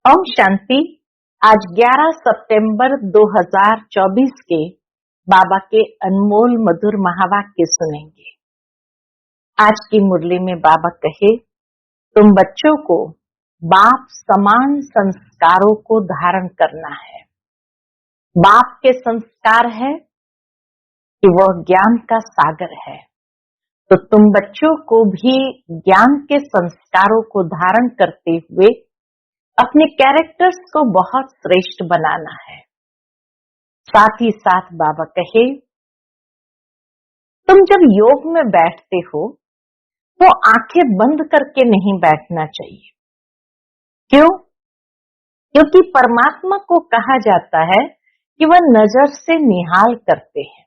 ओम शांति। आज 11 सितंबर 2024 के बाबा के अनमोल मधुर महावाक्य सुनेंगे। आज की मुरली में बाबा कहे, तुम बच्चों को बाप समान संस्कारों को धारण करना है। बाप के संस्कार है कि वह ज्ञान का सागर है, तो तुम बच्चों को भी ज्ञान के संस्कारों को धारण करते हुए अपने कैरेक्टर्स को बहुत श्रेष्ठ बनाना है। साथ ही साथ बाबा कहे, तुम जब योग में बैठते हो तो आंखें बंद करके नहीं बैठना चाहिए। क्यों? क्योंकि परमात्मा को कहा जाता है कि वह नजर से निहाल करते हैं।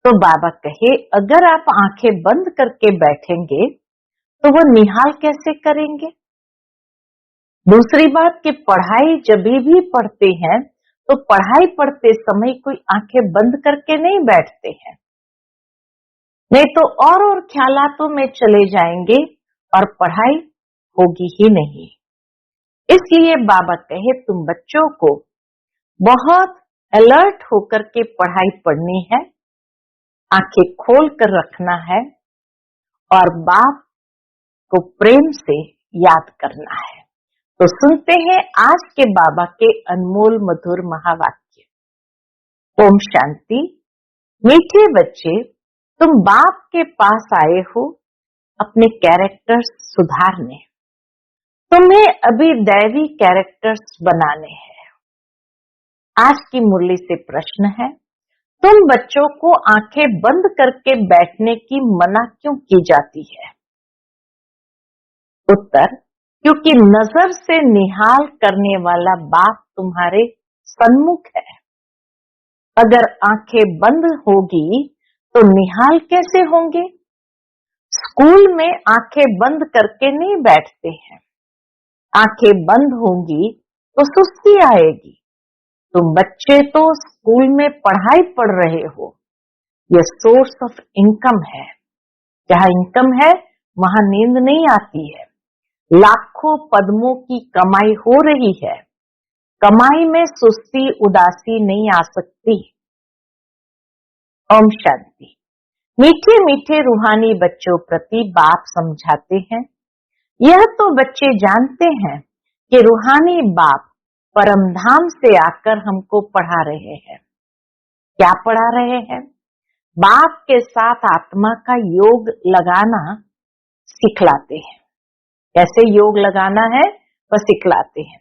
तो बाबा कहे, अगर आप आंखें बंद करके बैठेंगे तो वह निहाल कैसे करेंगे? दूसरी बात कि पढ़ाई जब भी पढ़ते हैं तो पढ़ाई पढ़ते समय कोई आंखें बंद करके नहीं बैठते हैं, नहीं तो और ख्यालातों में चले जाएंगे और पढ़ाई होगी ही नहीं। इसलिए बाबा कहे, तुम बच्चों को बहुत अलर्ट होकर के पढ़ाई पढ़नी है, आंखें खोल कर रखना है और बाप को प्रेम से याद करना है। तो सुनते हैं आज के बाबा के अनमोल मधुर महावाक्य। ओम शांति। मीठे बच्चे, तुम बाप के पास आए हो अपने कैरेक्टर्स सुधारने। तुम्हें अभी दैवी कैरेक्टर्स बनाने हैं। आज की मुरली से प्रश्न है, तुम बच्चों को आंखें बंद करके बैठने की मना क्यों की जाती है? उत्तर, क्योंकि नजर से निहाल करने वाला बाप तुम्हारे सन्मुख है। अगर आंखें बंद होगी तो निहाल कैसे होंगे? स्कूल में आंखें बंद करके नहीं बैठते हैं। आंखें बंद होंगी तो सुस्ती आएगी। तुम बच्चे तो स्कूल में पढ़ाई पढ़ रहे हो, यह सोर्स ऑफ इनकम है। जहां इनकम है वहां नींद नहीं आती है। लाखों पद्मों की कमाई हो रही है, कमाई में सुस्ती उदासी नहीं आ सकती। ओम शांति। मीठे मीठे रूहानी बच्चों प्रति बाप समझाते हैं, यह तो बच्चे जानते हैं कि रूहानी बाप परमधाम से आकर हमको पढ़ा रहे हैं। क्या पढ़ा रहे हैं? बाप के साथ आत्मा का योग लगाना सिखलाते हैं। कैसे योग लगाना है वह सिखलाते हैं।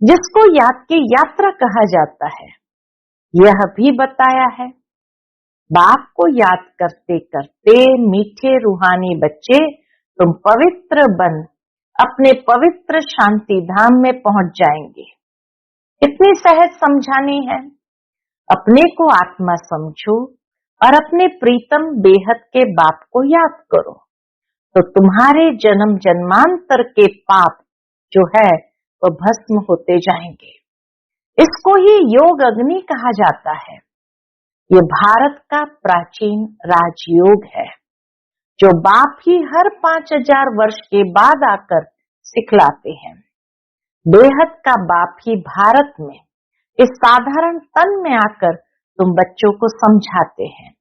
जिसको याद की यात्रा कहा जाता है, यह भी बताया है। बाप को याद करते करते मीठे रूहानी बच्चे तुम पवित्र बन अपने पवित्र शांति धाम में पहुंच जाएंगे। कितनी सहज समझानी है। अपने को आत्मा समझो और अपने प्रीतम बेहद के बाप को याद करो, तो तुम्हारे जन्म जन्मांतर के पाप जो है वो भस्म होते जाएंगे। इसको ही योग अग्नि कहा जाता है। ये भारत का प्राचीन राजयोग है, जो बाप ही हर 5000 वर्ष के बाद आकर सिखलाते हैं। बेहद का बाप ही भारत में इस साधारण तन में आकर तुम बच्चों को समझाते हैं।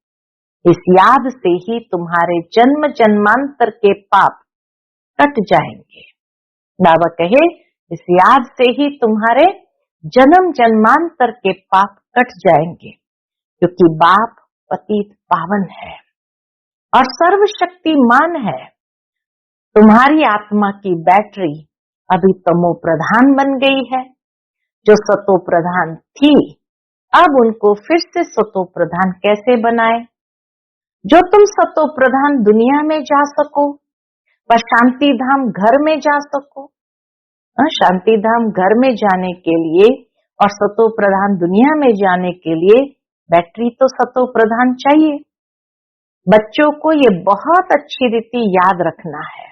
इस याद से ही तुम्हारे जन्म जन्मांतर के पाप कट जाएंगे। बाबा कहे, इस याद से ही तुम्हारे जन्म जन्मांतर के पाप कट जाएंगे, क्योंकि बाप पतित पावन है और सर्वशक्तिमान है। तुम्हारी आत्मा की बैटरी अभी तमो प्रधान बन गई है। जो सतो प्रधान थी, अब उनको फिर से सतो प्रधान कैसे बनाए? जो तुम सतो प्रधान दुनिया में जा सको व शांति धाम घर में जा सको। शांति धाम घर में जाने के लिए और सतो प्रधान दुनिया में जाने के लिए बैटरी तो सतो प्रधान चाहिए। बच्चों को ये बहुत अच्छी रीति याद रखना है।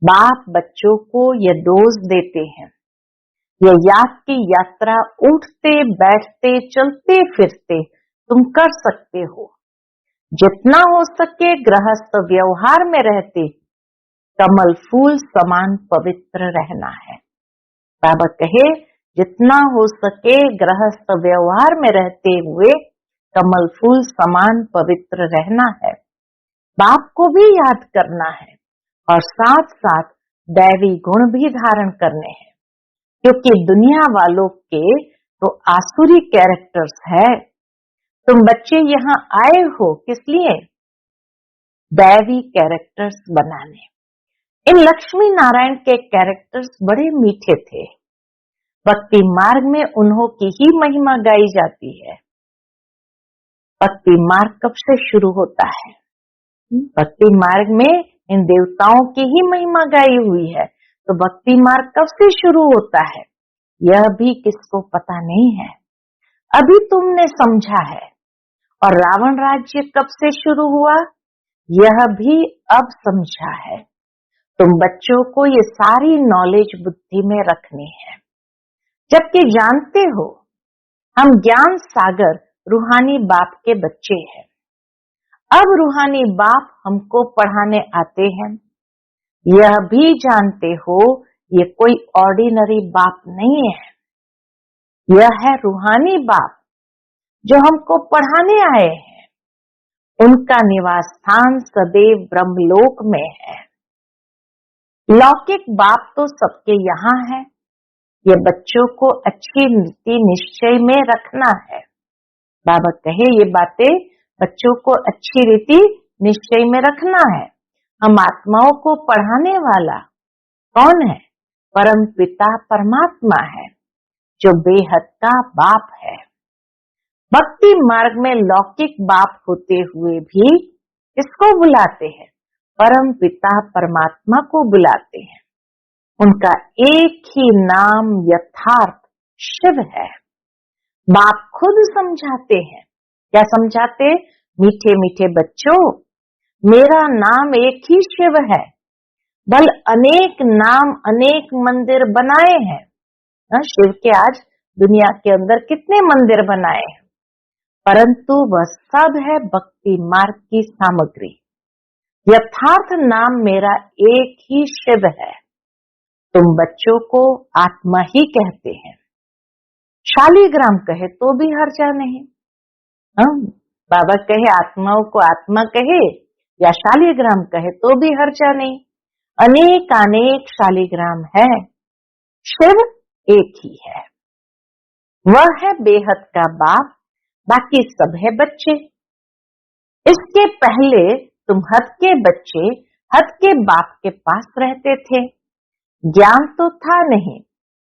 बाप बच्चों को ये डोज देते हैं। यह याद की यात्रा उठते बैठते चलते फिरते तुम कर सकते हो। जितना हो सके गृहस्थ व्यवहार में रहते कमल फूल समान पवित्र रहना है। बाबा कहे जितना हो सके गृहस्थ व्यवहार में रहते हुए कमल फूल समान पवित्र रहना है। बाप को भी याद करना है और साथ साथ दैवी गुण भी धारण करने हैं, क्योंकि दुनिया वालों के तो आसुरी कैरेक्टर्स है। तुम बच्चे यहाँ आए हो किस लिए? दैवी कैरेक्टर्स बनाने। इन लक्ष्मी नारायण के कैरेक्टर्स बड़े मीठे थे। भक्ति मार्ग में उन्हों की ही महिमा गाई जाती है। भक्ति मार्ग कब से शुरू होता है? भक्ति मार्ग में इन देवताओं की ही महिमा गाई हुई है, तो भक्ति मार्ग कब से शुरू होता है यह भी किसको पता नहीं है। अभी तुमने समझा है। और रावण राज्य कब से शुरू हुआ यह भी अब समझा है। तुम बच्चों को ये सारी नॉलेज बुद्धि में रखनी है, जबकि जानते हो हम ज्ञान सागर रूहानी बाप के बच्चे हैं। अब रूहानी बाप हमको पढ़ाने आते हैं। यह भी जानते हो ये कोई ऑर्डिनरी बाप नहीं है, यह है रूहानी बाप जो हमको पढ़ाने आए हैं। उनका निवास स्थान सदैव ब्रह्मलोक में है। लौकिक बाप तो सबके यहाँ है। ये बच्चों को अच्छी नीति निश्चय में रखना है। बाबा कहे ये बातें बच्चों को अच्छी रीति निश्चय में रखना है। हम आत्माओं को पढ़ाने वाला कौन है? परम पिता परमात्मा है, जो बेहद का बाप है। भक्ति मार्ग में लौकिक बाप होते हुए भी इसको बुलाते हैं, परम पिता परमात्मा को बुलाते हैं। उनका एक ही नाम यथार्थ शिव है। बाप खुद समझाते हैं। क्या समझाते? मीठे मीठे बच्चों, मेरा नाम एक ही शिव है। बल अनेक नाम अनेक मंदिर बनाए हैं। शिव के आज दुनिया के अंदर कितने मंदिर बनाए हैं, परंतु वह सब है भक्ति मार्ग की सामग्री। यथार्थ नाम मेरा एक ही शिव है। तुम बच्चों को आत्मा ही कहते हैं। शालिग्राम कहे तो भी हर्जा नहीं। बाबा कहे आत्माओं को आत्मा कहे या शालिग्राम कहे तो भी हर्जा नहीं। अनेक अनेक शालिग्राम है, शिव एक ही है। वह है बेहद का बाप, बाकी सब है बच्चे। इसके पहले तुम हद के बच्चे हद के बाप के पास रहते थे। ज्ञान तो था नहीं,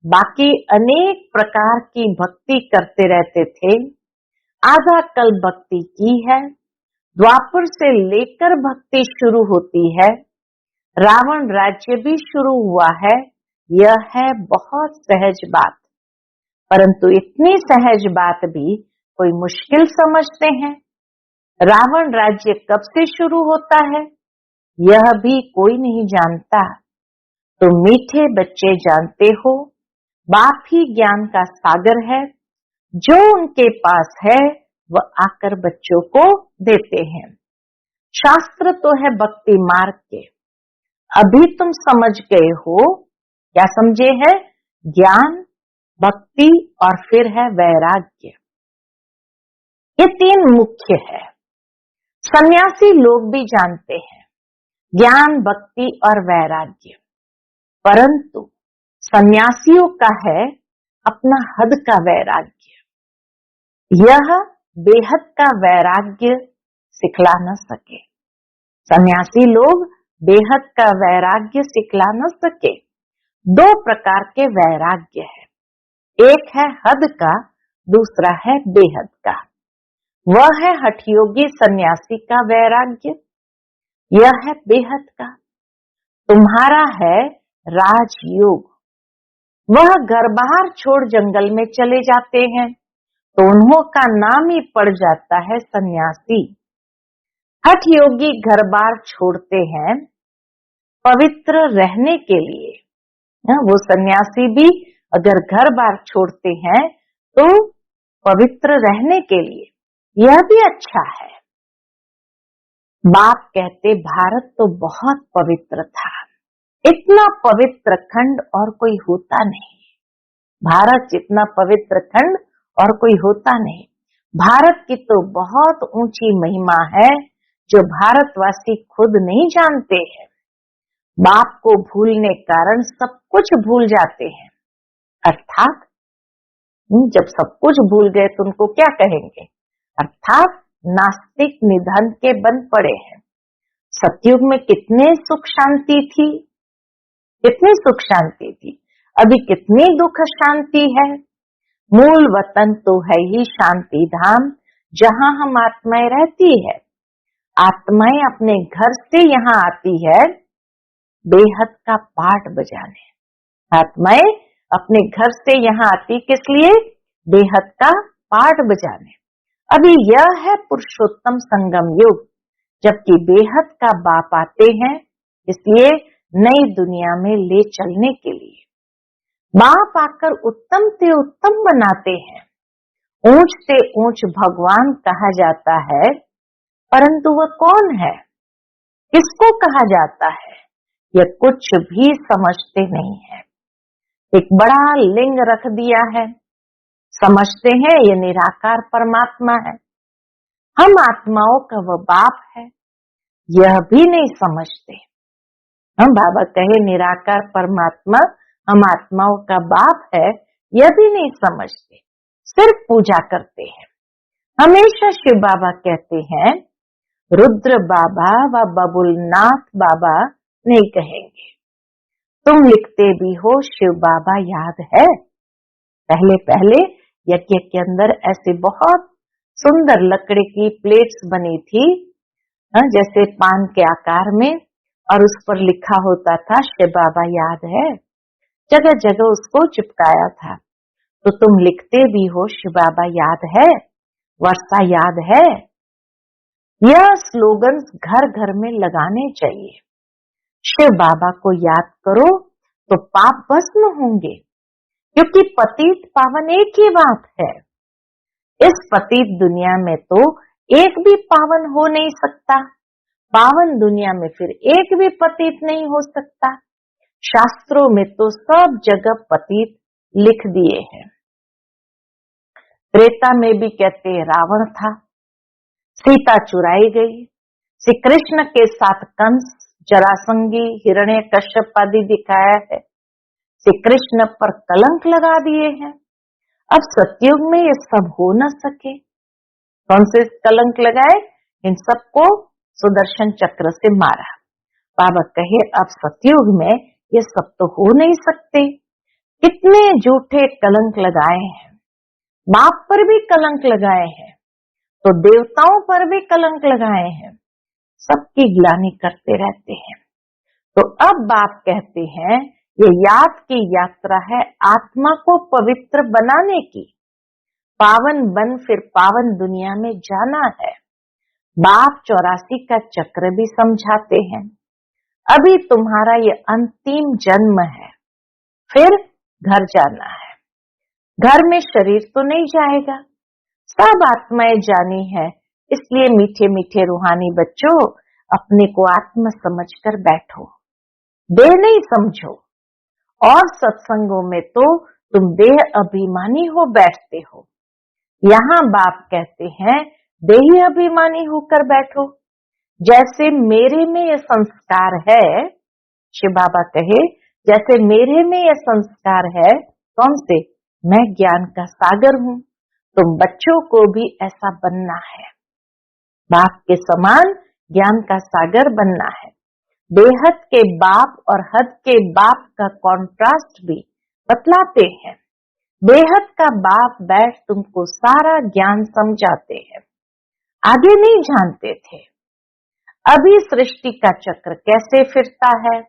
बाकी अनेक प्रकार की भक्ति करते रहते थे। आधा कल भक्ति की है। द्वापर से लेकर भक्ति शुरू होती है। रावण राज्य भी शुरू हुआ है। यह है बहुत सहज बात, परंतु इतनी सहज बात भी कोई मुश्किल समझते हैं। रावण राज्य कब से शुरू होता है यह भी कोई नहीं जानता। तो मीठे बच्चे जानते हो, बाप ही ज्ञान का सागर है। जो उनके पास है वह आकर बच्चों को देते हैं। शास्त्र तो है भक्ति मार्ग के। अभी तुम समझ गए हो। क्या समझे हैं? ज्ञान, भक्ति और फिर है वैराग्य। ये तीन मुख्य है। सन्यासी लोग भी जानते हैं ज्ञान, भक्ति और वैराग्य, परंतु सन्यासियों का है अपना हद का वैराग्य। यह बेहद का वैराग्य सिखला न सके। सन्यासी लोग बेहद का वैराग्य सिखला न सके। दो प्रकार के वैराग्य है। एक है हद का, दूसरा है बेहद का। वह है हठयोगी सन्यासी का वैराग्य, यह है बेहद का। तुम्हारा है राजयोग। वह घर बाहर छोड़ जंगल में चले जाते हैं तो उन्हों का नाम ही पड़ जाता है सन्यासी। हठ योगी घर बार छोड़ते हैं पवित्र रहने के लिए। वो सन्यासी भी अगर घर बार छोड़ते हैं तो पवित्र रहने के लिए, यह भी अच्छा है। बाप कहते भारत तो बहुत पवित्र था, इतना पवित्र खंड और कोई होता नहीं। भारत जितना पवित्र खंड और कोई होता नहीं। भारत की तो बहुत ऊंची महिमा है जो भारतवासी खुद नहीं जानते हैं। बाप को भूलने कारण सब कुछ भूल जाते हैं। अर्थात जब सब कुछ भूल गए तो उनको क्या कहेंगे? अर्थात नास्तिक निधन के बन पड़े हैं। सतयुग में कितने सुख शांति थी, कितनी सुख शांति थी। अभी कितनी दुख शांति है। मूल वतन तो है ही शांति धाम, जहां हम आत्माएं रहती है। आत्माएं अपने घर से यहाँ आती है बेहद का पाठ बजाने। आत्माएं अपने घर से यहाँ आती किस लिए? बेहद का पाठ बजाने। अभी यह है पुरुषोत्तम संगम युग, जबकि बेहद का बाप आते हैं, इसलिए नई दुनिया में ले चलने के लिए। बाप आकर उत्तम से उत्तम बनाते हैं। ऊंच से ऊंच भगवान कहा जाता है, परंतु वह कौन है, किसको कहा जाता है, यह कुछ भी समझते नहीं है। एक बड़ा लिंग रख दिया है, समझते हैं ये निराकार परमात्मा है। हम आत्माओं का वह बाप है, यह भी नहीं समझते। हम बाबा कहे निराकार परमात्मा हम आत्माओं का बाप है, यह भी नहीं समझते, सिर्फ पूजा करते हैं। हमेशा शिव बाबा कहते हैं, रुद्र बाबा व बबुलनाथ बाबा नहीं कहेंगे। तुम लिखते भी हो शिव बाबा याद है। पहले पहले यज्ञ के अंदर ऐसे बहुत सुंदर लकड़ी की प्लेट्स बनी थी, जैसे पान के आकार में, और उस पर लिखा होता था शिव बाबा याद है। जगह जगह उसको चिपकाया था। तो तुम लिखते भी हो शिव बाबा याद है, वर्षा याद है। यह स्लोगन्स घर घर में लगाने चाहिए। शिव बाबा को याद करो तो पाप भस्म होंगे, क्योंकि पतित पावन एक ही बात है। इस पतित दुनिया में तो एक भी पावन हो नहीं सकता, पावन दुनिया में फिर एक भी पतित नहीं हो सकता। शास्त्रों में तो सब जगह पतित लिख दिए हैं। त्रेता में भी कहते हैं रावण था, सीता चुराई गई, श्री कृष्ण के साथ कंस, जरासंगी, हिरण्यकश्यप आदि दिखाया है। श्री कृष्ण पर कलंक लगा दिए हैं। अब सतयुग में ये सब हो न सके, कौन से कलंक लगाए? इन सबको सुदर्शन चक्र से मारा। बाबा कहे अब सतयुग में ये सब तो हो नहीं सकते। कितने झूठे कलंक लगाए हैं, बाप पर भी कलंक लगाए हैं, तो देवताओं पर भी कलंक लगाए हैं, सबकी ग्लानि करते रहते हैं। तो अब बाप कहते हैं ये याद की यात्रा है आत्मा को पवित्र बनाने की। पावन बन फिर पावन दुनिया में जाना है। बाप 84 का चक्र भी समझाते हैं। अभी तुम्हारा ये अंतिम जन्म है, फिर घर जाना है। घर में शरीर तो नहीं जाएगा, सब आत्माएं जानी है। इसलिए मीठे मीठे रूहानी बच्चों, अपने को आत्मा समझकर बैठो, देह नहीं समझो। और सत्संगों में तो तुम देह अभिमानी हो बैठते हो। यहाँ बाप कहते हैं देही अभिमानी होकर बैठो। जैसे मेरे में ये संस्कार है, शिव बाबा कहे जैसे मेरे में ये संस्कार है, कौन से? मैं ज्ञान का सागर हूँ। तुम बच्चों को भी ऐसा बनना है, बाप के समान ज्ञान का सागर बनना है। बेहद के बाप और हद के बाप का कॉन्ट्रास्ट भी बतलाते हैं। बेहद का बाप बैठ तुमको सारा ज्ञान समझाते हैं, आगे नहीं जानते थे। अभी सृष्टि का चक्र कैसे फिरता है,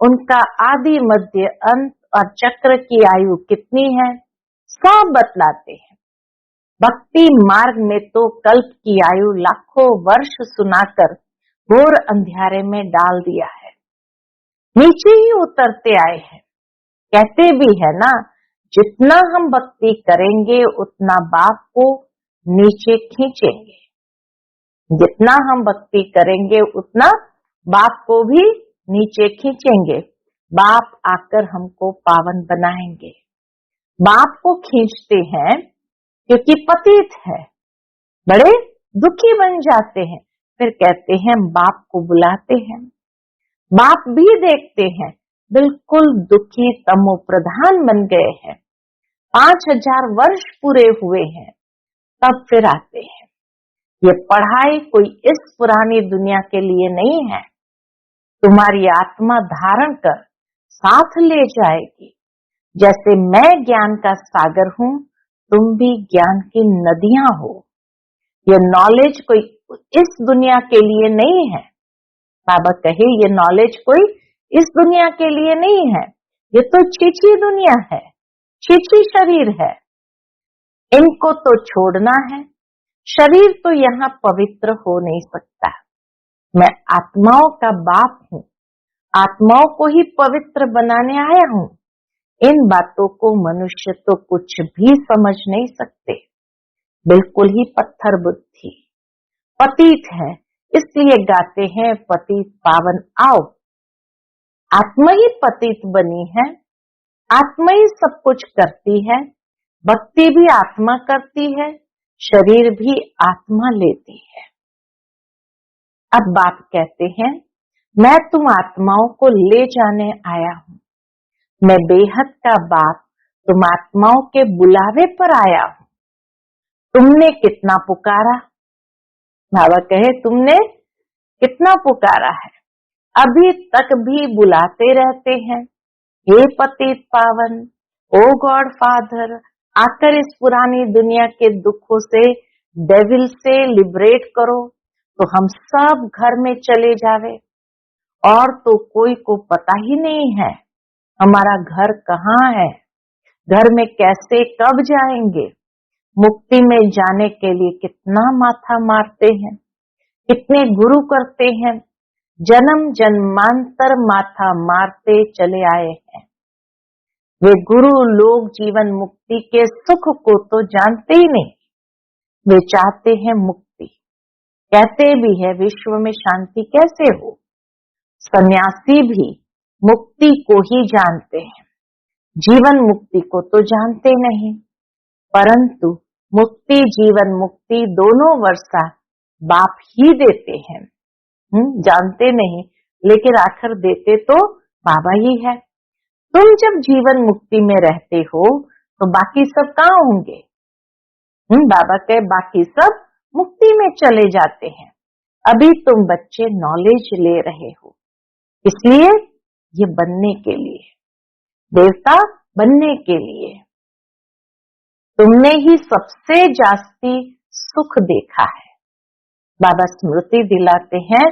उनका आदि मध्य अंत और चक्र की आयु कितनी है, सब बतलाते हैं। भक्ति मार्ग में तो कल्प की आयु लाखों वर्ष सुनाकर घोर अंधियारे में डाल दिया है। नीचे ही उतरते आए हैं। कहते भी है ना, जितना हम भक्ति करेंगे उतना बाप को नीचे खींचेंगे। जितना हम भक्ति करेंगे उतना बाप को भी नीचे खींचेंगे। बाप आकर हमको पावन बनाएंगे। बाप को खींचते हैं क्योंकि पतित है, बड़े दुखी बन जाते हैं, फिर कहते हैं बाप को बुलाते हैं। बाप भी देखते हैं बिल्कुल दुखी तमो प्रधान बन गए हैं, 5000 वर्ष पूरे हुए हैं, तब फिर आते हैं। ये पढ़ाई कोई इस पुरानी दुनिया के लिए नहीं है, तुम्हारी आत्मा धारण कर साथ ले जाएगी। जैसे मैं ज्ञान का सागर हूँ, तुम भी ज्ञान की नदियां हो। ये नॉलेज कोई इस दुनिया के लिए नहीं है। बाबा कहे ये नॉलेज कोई इस दुनिया के लिए नहीं है, ये तो छीछी दुनिया है, छीछी शरीर है, इनको तो छोड़ना है। शरीर तो यहाँ पवित्र हो नहीं सकता। मैं आत्माओं का बाप हूँ, आत्माओं को ही पवित्र बनाने आया हूँ। इन बातों को मनुष्य तो कुछ भी समझ नहीं सकते, बिल्कुल ही पत्थर बुद्धि, पतित है, इसलिए गाते हैं पतित पावन आओ। आत्मा ही पतित बनी है, आत्मा ही सब कुछ करती है, भक्ति भी आत्मा करती है, शरीर भी आत्मा लेती है। अब बाप कहते हैं मैं तुम आत्माओं को ले जाने आया हूँ, मैं बेहद का बाप तुम आत्माओं के बुलावे पर आया हूँ। तुमने कितना पुकारा, बाबा कहे तुमने कितना पुकारा है, अभी तक भी बुलाते रहते हैं, हे पतित पावन, ओ गॉड फादर, आकर इस पुरानी दुनिया के दुखों से, डेविल से लिबरेट करो, तो हम सब घर में चले जावे। और तो कोई को पता ही नहीं है हमारा घर कहाँ है, घर में कैसे कब जाएंगे। मुक्ति में जाने के लिए कितना माथा मारते हैं, कितने गुरु करते हैं, जन्म जन्मांतर माथा मारते चले आए हैं। वे गुरु लोग जीवन मुक्ति के सुख को तो जानते ही नहीं, वे चाहते हैं मुक्ति, कहते भी है विश्व में शांति कैसे हो। सन्यासी भी मुक्ति को ही जानते हैं, जीवन मुक्ति को तो जानते नहीं, परंतु मुक्ति जीवन मुक्ति दोनों वर्षा बाप ही देते हैं। जानते नहीं, लेकिन आखिर देते तो बाबा ही है। तुम जब जीवन मुक्ति में रहते हो तो बाकी सब कहाँ होंगे। बाबा कहे बाकी सब मुक्ति में चले जाते हैं, अभी तुम बच्चे नॉलेज ले रहे हो, इसलिए ये बनने के लिए, देवता बनने के लिए। तुमने ही सबसे जास्ती सुख देखा है, बाबा स्मृति दिलाते हैं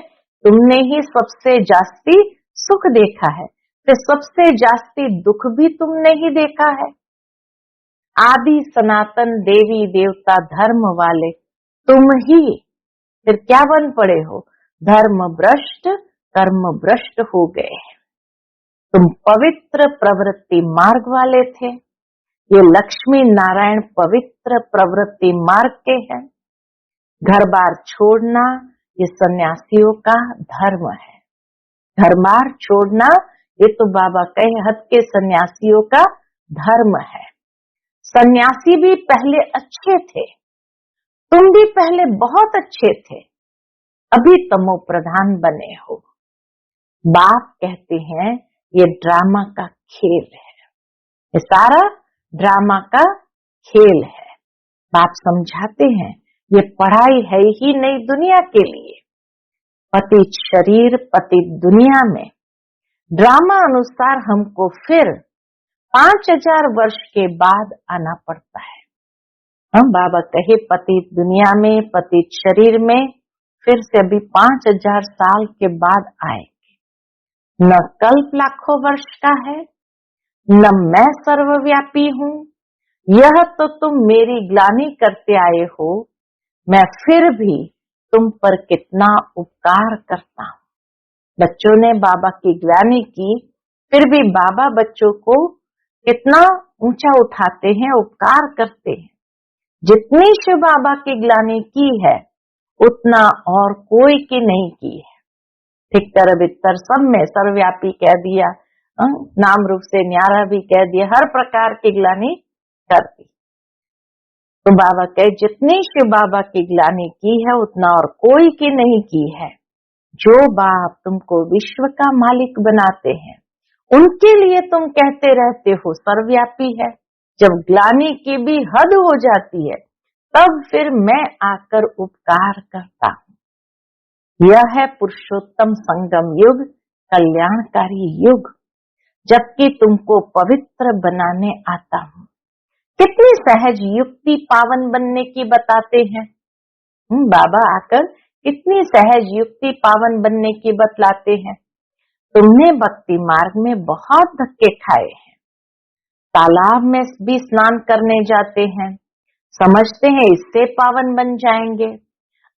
तुमने ही सबसे जास्ती सुख देखा है, फिर सबसे जास्ती दुख भी तुमने ही देखा है। आदि सनातन देवी देवता धर्म वाले तुम ही, फिर क्या बन पड़े हो, धर्म भ्रष्ट कर्म भ्रष्ट हो गए हैं। तुम पवित्र प्रवृत्ति मार्ग वाले थे, ये लक्ष्मी नारायण पवित्र प्रवृत्ति मार्ग के हैं। घर बार छोड़ना ये सन्यासियों का धर्म है, घर बार छोड़ना ये तो बाबा कहे हद के सन्यासियों का धर्म है। सन्यासी भी पहले अच्छे थे, तुम भी पहले बहुत अच्छे थे, अभी तमो प्रधान बने हो। बाप कहते हैं ये ड्रामा का खेल है, ये सारा ड्रामा का खेल है। बाप समझाते हैं ये पढ़ाई है ही नहीं दुनिया के लिए, पतित शरीर पतित दुनिया में ड्रामा अनुसार हमको फिर 5000 वर्ष के बाद आना पड़ता है। हम बाबा कहे पतित दुनिया में पतित शरीर में फिर से अभी 5000 साल के बाद आएंगे। न कल्प लाखों वर्ष का है, न मैं सर्वव्यापी हूँ, यह तो तुम मेरी ग्लानि करते आए हो, मैं फिर भी तुम पर कितना उपकार करता हूँ। बच्चों ने बाबा की ग्लानि की, फिर भी बाबा बच्चों को कितना ऊंचा उठाते हैं, उपकार करते हैं। जितनी शिव बाबा की ग्लानि की है उतना और कोई की नहीं की है। ठिक्कर बित्तर सब में सर्वव्यापी कह दिया, नाम रूप से न्यारा भी कह दिया, हर प्रकार की ग्लानि कर दी। तो बाबा कहे जितनी शिव बाबा की ग्लानि की है उतना और कोई की नहीं की है। जो बाप तुमको विश्व का मालिक बनाते हैं उनके लिए तुम कहते रहते हो सर्वव्यापी है। जब ग्लानि की भी हद हो जाती है तब फिर मैं आकर उपकार करता हूँ। यह है पुरुषोत्तम संगम युग, कल्याणकारी युग, जबकि तुमको पवित्र बनाने आता हूँ। कितनी सहज युक्ति पावन बनने की बताते हैं। बाबा आकर कितनी सहज युक्ति पावन बनने की बतलाते हैं। तुमने भक्ति मार्ग में बहुत धक्के खाए हैं, तालाब में भी स्नान करने जाते हैं, समझते हैं इससे पावन बन जाएंगे।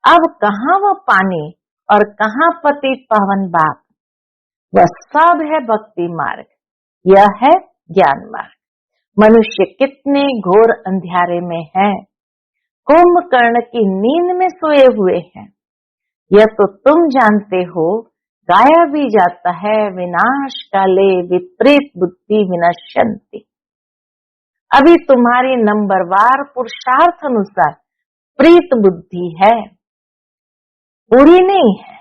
अब कहाँ वो पानी और कहाँ पतित पावन बाप, वह सब है भक्ति मार्ग, यह है ज्ञान मार्ग। मनुष्य कितने घोर अंधियारे में है, कुंभकर्ण की नींद में सोए हुए हैं। यह तो तुम जानते हो, गाया भी जाता है विनाश काले विपरीत बुद्धि विनश्यन्ति। अभी तुम्हारी नंबरवार पुरुषार्थ अनुसार प्रीत बुद्धि है, पूरी नहीं है।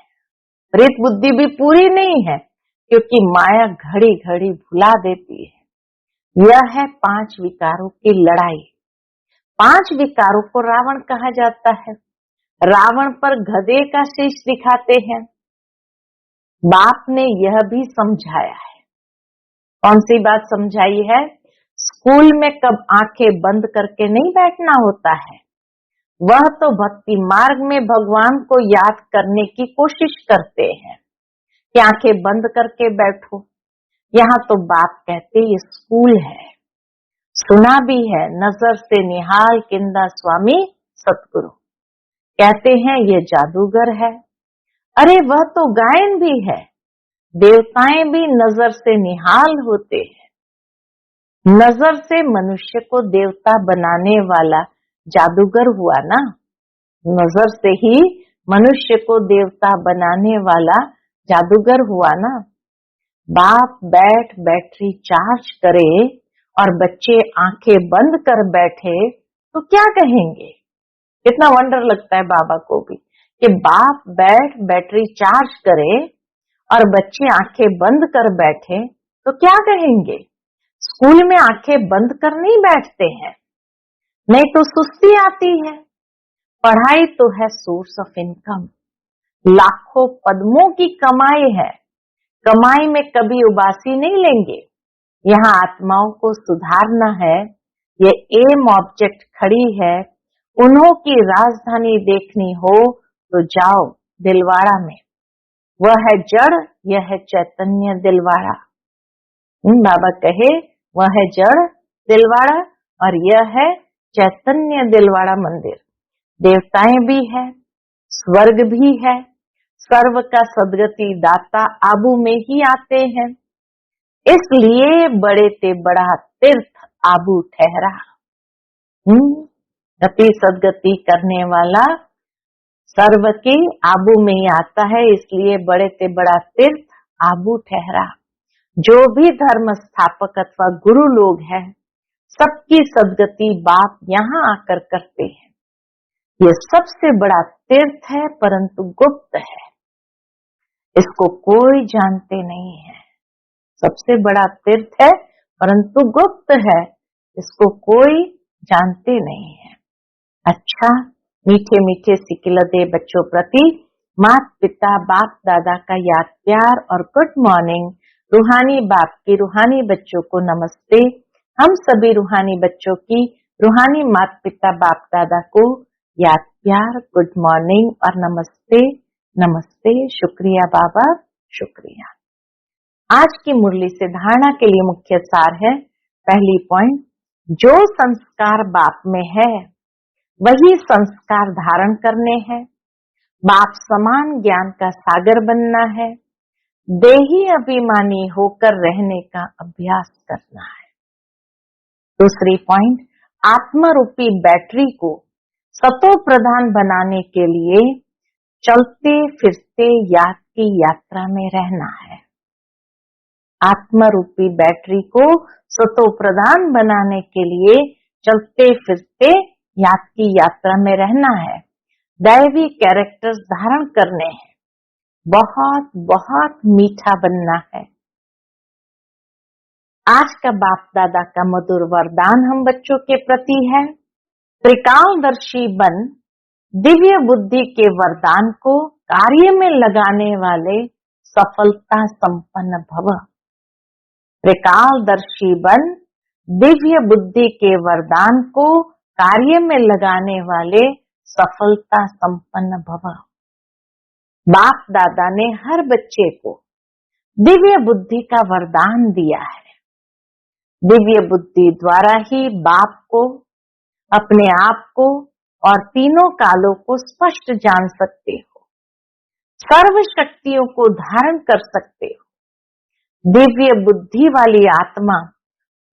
प्रीत बुद्धि भी पूरी नहीं है क्योंकि माया घड़ी घड़ी भुला देती है। यह है 5 विकारों की लड़ाई। 5 विकारों को रावण कहा जाता है। रावण पर गधे का शीश दिखाते हैं। बाप ने यह भी समझाया है। कौन सी बात समझाई है? स्कूल में कब आंखें बंद करके नहीं बैठना होता है, वह तो भक्ति मार्ग में भगवान को याद करने की कोशिश करते हैं कि आंखें बंद करके बैठो। यहाँ तो बाप कहते ये स्कूल है। सुना भी है, नजर से निहाल किंदा स्वामी सतगुरु कहते हैं ये जादूगर है। अरे वह तो गायन भी है, देवताएं भी नजर से निहाल होते हैं। नजर से मनुष्य को देवता बनाने वाला जादूगर हुआ ना, नजर से ही मनुष्य को देवता बनाने वाला जादूगर हुआ ना। बाप बैटरी चार्ज करे और बच्चे आंखें बंद कर बैठे तो क्या कहेंगे? कितना वंडर लगता है बाबा को भी कि बाप बैटरी चार्ज करे और बच्चे आंखें बंद कर बैठे तो क्या कहेंगे? स्कूल में आंखें बंद कर नहीं बैठते हैं, नहीं तो सुस्ती आती है। पढ़ाई तो है सोर्स ऑफ इनकम, लाखों पद्मों की कमाई है। कमाई में कभी उबासी नहीं लेंगे। यहाँ आत्माओं को सुधारना है, ये एम ऑब्जेक्ट खड़ी है। उन्हों की राजधानी देखनी हो तो जाओ दिलवाड़ा में, वह है जड़, यह है चैतन्य दिलवाड़ा। बाबा कहे वह है जड़ दिलवाड़ा और यह है चैतन्य दिलवाड़ा मंदिर। देवताएं भी है, स्वर्ग भी है, सर्व का सदगति दाता आबू में ही आते हैं। इसलिए बड़े ते बड़ा तीर्थ आबू ठहरा। गति सदगति करने वाला सर्व के आबू में ही आता है, इसलिए बड़े ते बड़ा तीर्थ आबू ठहरा। जो भी धर्म स्थापक अथवा गुरु लोग हैं, सबकी सदगति बाप यहाँ आकर करते हैं। ये सबसे बड़ा तीर्थ है परंतु गुप्त है, इसको कोई जानते नहीं है। सबसे बड़ा तीर्थ है परंतु गुप्त है, इसको कोई जानते नहीं है। अच्छा, मीठे मीठे सिकिलते बच्चों प्रति माता पिता बाप दादा का याद प्यार और गुड मॉर्निंग। रूहानी बाप की रूहानी बच्चों को नमस्ते। हम सभी रूहानी बच्चों की रूहानी माता पिता बाप दादा को याद प्यार, गुड मॉर्निंग और नमस्ते। नमस्ते, शुक्रिया बाबा, शुक्रिया। आज की मुरली से धारणा के लिए मुख्य सार है। पहली पॉइंट, जो संस्कार बाप में है वही संस्कार धारण करने हैं। बाप समान ज्ञान का सागर बनना है। देही अभिमानी होकर रहने का अभ्यास करना है। दूसरी पॉइंट, आत्मा रूपी बैटरी को सतो प्रधान बनाने के लिए चलते फिरते याद की यात्रा में रहना है। आत्मा रूपी बैटरी को सतो प्रधान बनाने के लिए चलते फिरते याद की यात्रा में रहना है, दैवी कैरेक्टर्स धारण करने हैं, बहुत बहुत मीठा बनना है। आज का बाप दादा का मधुर वरदान हम बच्चों के प्रति है, त्रिकालदर्शी बन दिव्य बुद्धि के वरदान को कार्य में लगाने वाले सफलता संपन्न भव। त्रिकालदर्शी बन दिव्य बुद्धि के वरदान को कार्य में लगाने वाले सफलता संपन्न भव। बाप दादा ने हर बच्चे को दिव्य बुद्धि का वरदान दिया है। दिव्य बुद्धि द्वारा ही बाप को, अपने आप को और तीनों कालों को स्पष्ट जान सकते हो, सर्व शक्तियों को धारण कर सकते हो। दिव्य बुद्धि वाली आत्मा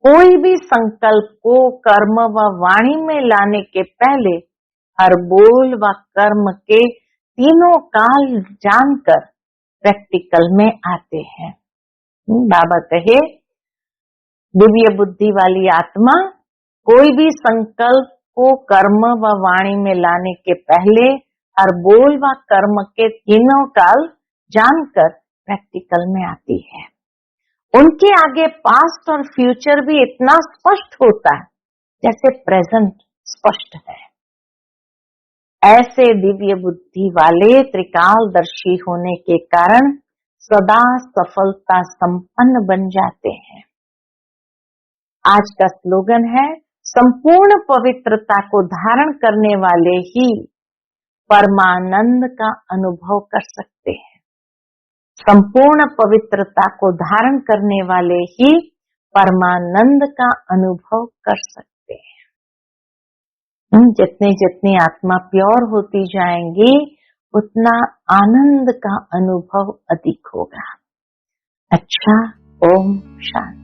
कोई भी संकल्प को कर्म व वाणी में लाने के पहले हर बोल व कर्म के तीनों काल जानकर प्रैक्टिकल में आते हैं। बाबा कहे, दिव्य बुद्धि वाली आत्मा कोई भी संकल्प को कर्म व वाणी में लाने के पहले हर बोल व कर्म के तीनों काल जानकर प्रैक्टिकल में आती है। उनके आगे पास्ट और फ्यूचर भी इतना स्पष्ट होता है जैसे प्रेजेंट स्पष्ट है। ऐसे दिव्य बुद्धि वाले त्रिकालदर्शी होने के कारण सदा सफलता संपन्न बन जाते हैं। आज का स्लोगन है, संपूर्ण पवित्रता को धारण करने वाले ही परमानंद का अनुभव कर सकते हैं। संपूर्ण पवित्रता को धारण करने वाले ही परमानंद का अनुभव कर सकते हैं। जितनी जितनी आत्मा प्योर होती जाएंगी उतना आनंद का अनुभव अधिक होगा। अच्छा, ओम शांति।